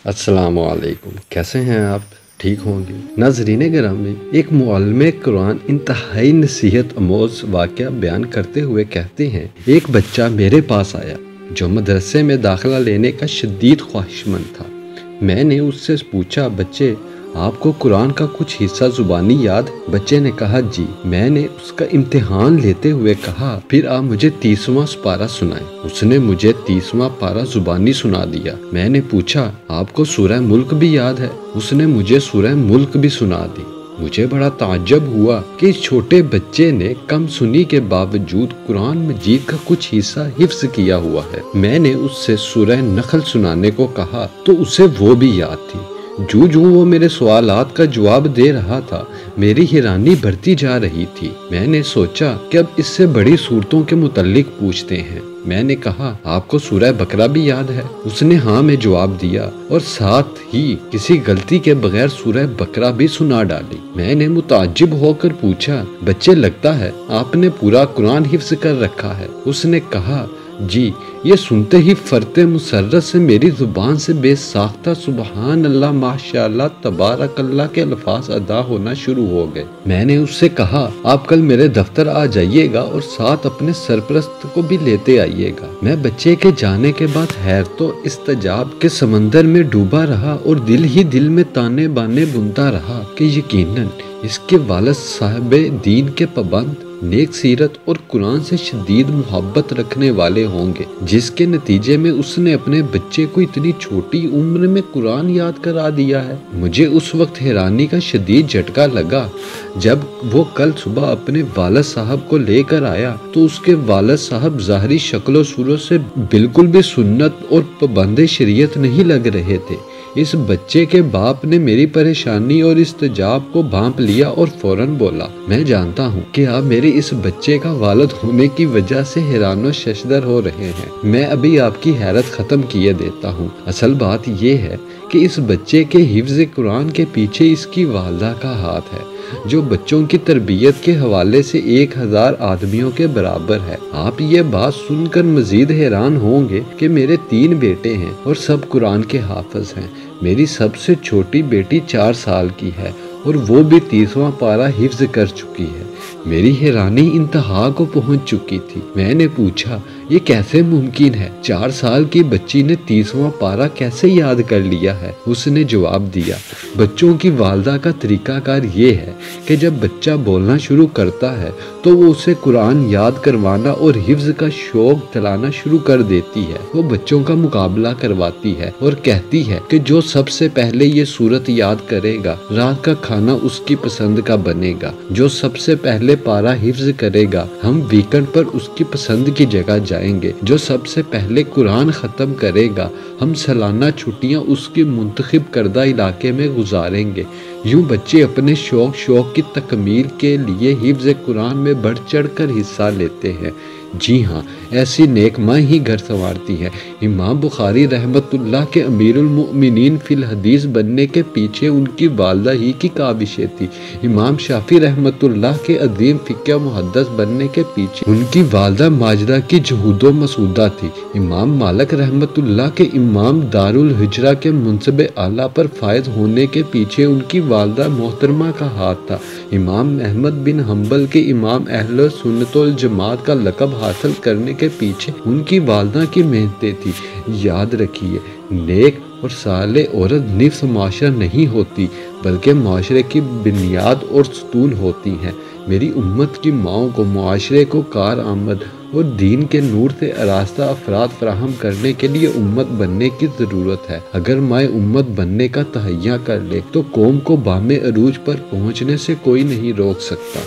السلام علیکم، کیسے ہیں آپ؟ ٹھیک ہوں گے؟ ناظرین گرامی، ایک معلم قرآن انتہائی نصیحت آموز واقعہ بیان کرتے ہوئے کہتے ہیں، ایک بچہ میرے پاس آیا جو مدرسے میں داخلہ لینے کا شدید خواہشمند تھا۔ میں نے اس سے پوچھا، بچے آپ کو قرآن کا کچھ حصہ زبانی یاد؟ بچے نے کہا جی۔ میں نے اس کا امتحان لیتے ہوئے کہا، پھر آپ مجھے 30واں پارہ سنائیں۔ اس نے مجھے 30واں پارہ زبانی سنا دیا۔ میں نے پوچھا، آپ کو سورہ ملک بھی یاد ہے؟ اس نے مجھے سورہ ملک بھی سنا دی۔ مجھے بڑا تعجب ہوا کہ اس چھوٹے بچے نے کم سنی کے باوجود قرآن مجید کا کچھ حصہ حفظ کیا ہوا ہے۔ میں نے اس سے سورہ نحل سنانے کو کہا تو اسے وہ بھی یاد تھی۔ جو وہ میرے سوالات کا جواب دے رہا تھا، میری حیرانی بڑھتی جا رہی تھی۔ میں نے سوچا کہ اب اس سے بڑی سورتوں کے متعلق پوچھتے ہیں۔ میں نے کہا، آپ کو سورہ بقرہ بھی یاد ہے؟ اس نے ہاں میں جواب دیا اور ساتھ ہی کسی غلطی کے بغیر سورہ بقرہ بھی سنا ڈالی۔ میں نے متعجب ہو کر پوچھا، بچے لگتا ہے آپ نے پورا قرآن حفظ کر رکھا ہے؟ اس نے کہا، جی۔ یہ سنتے ہی فرط مسرت سے میری زبان سے بے ساختہ سبحان اللہ، ماشاءاللہ، تبارک اللہ کے الفاظ ادا ہونا شروع ہو گئے۔ میں نے اس سے کہا، آپ کل میرے دفتر آ جائیے گا اور ساتھ اپنے سرپرست کو بھی لیتے آئیے گا۔ میں بچے کے جانے کے بعد حیرت و استعجاب کے سمندر میں ڈوبا رہا اور دل ہی دل میں تانے بانے بنتا رہا کہ یقیناً اس کے والد صاحب دین کے پابند، نیک سیرت اور قرآن سے شدید محبت رکھنے والے ہوں گے، جس کے نتیجے میں اس نے اپنے بچے کو اتنی چھوٹی عمر میں قرآن یاد کرا دیا ہے۔ مجھے اس وقت حیرانی کا شدید جھٹکا لگا جب وہ کل صبح اپنے والد صاحب کو لے کر آیا تو اس کے والد صاحب ظاہری شکل و صورت سے بالکل بھی سنت اور پابند شریعت نہیں لگ رہے تھے۔ اس بچے کے باپ نے میری پریشانی اور استجاب کو بھانپ لیا اور فوراً بولا، میں جانتا ہوں کہ آپ میرے اس بچے کا والد ہونے کی وجہ سے حیران و ششدر ہو رہے ہیں۔ میں ابھی آپ کی حیرت ختم کیے دیتا ہوں۔ اصل بات یہ ہے کہ اس بچے کے حفظ قرآن کے پیچھے اس کی والدہ کا ہاتھ ہے، جو بچوں کی تربیت کے حوالے سے 1000 آدمیوں کے برابر ہے۔ آپ یہ بات سن کر مزید حیران ہوں گے کہ میرے 3 بیٹے ہیں اور سب قرآن کے حافظ ہیں۔ میری سب سے چھوٹی بیٹی 4 سال کی ہے اور وہ بھی 30واں پارہ حفظ کر چکی ہے۔ میری حیرانی انتہا کو پہنچ چکی تھی۔ میں نے پوچھا، یہ کیسے ممکن ہے؟ 4 سال کی بچی نے 30واں پارہ کیسے یاد کر لیا ہے؟ اس نے جواب دیا، بچوں کی والدہ کا طریقہ کار یہ ہے کہ جب بچہ بولنا شروع کرتا ہے تو وہ اسے قرآن یاد کروانا اور حفظ کا شوق دلانا شروع کر دیتی ہے۔ وہ بچوں کا مقابلہ کرواتی ہے اور کہتی ہے کہ جو سب سے پہلے یہ سورت یاد کرے گا، رات کا کھانا اس کی پسند کا بنے گا۔ جو سب سے پہلے پارہ حفظ کرے گا، ہم ویکنڈ پر اس کی پسند کی جگہ جائیں گے۔ جو سب سے پہلے قرآن ختم کرے گا، ہم سالانہ چھٹیاں اس کی منتخب کردہ علاقے میں گزاریں گے۔ یوں بچے اپنے شوق کی تکمیل کے لیے حفظ قرآن میں بڑھ چڑھ کر حصہ لیتے ہیں۔ جی ہاں، ایسی نیک ماں ہی گھر سنوارتی ہے۔ امام بخاری رحمت اللہ کے امیر المؤمنین فی الحدیث بننے کے پیچھے ان کی والدہ ہی کی کاوشیں تھی۔ امام شافعی رحمت اللہ کے عظیم فقہ محدث بننے کے پیچھے ان کی والدہ ماجدہ کی جہود و مسودہ تھی۔ امام مالک رحمت اللہ کے امام دار الہجرہ کے منصب اعلیٰ پر فائز ہونے کے پیچھے ان کی والدہ محترمہ کا ہاتھ تھا۔ امام احمد بن حنبل کے امام اہل سنت والجماعت کا لقب حاصل کرنے کے پیچھے ان کی والدہ کی محنتیں تھی۔ یاد رکھیے، نیک اور صالح عورت نفس معاشرہ نہیں ہوتی، بلکہ معاشرے کی بنیاد اور ستون ہوتی ہیں۔ میری امت کی ماؤں کو معاشرے کو کارآمد اور دین کے نور سے آراستہ افراد فراہم کرنے کے لیے امت بننے کی ضرورت ہے۔ اگر مائیں امت بننے کا تہیہ کر لے تو قوم کو بام عروج پر پہنچنے سے کوئی نہیں روک سکتا۔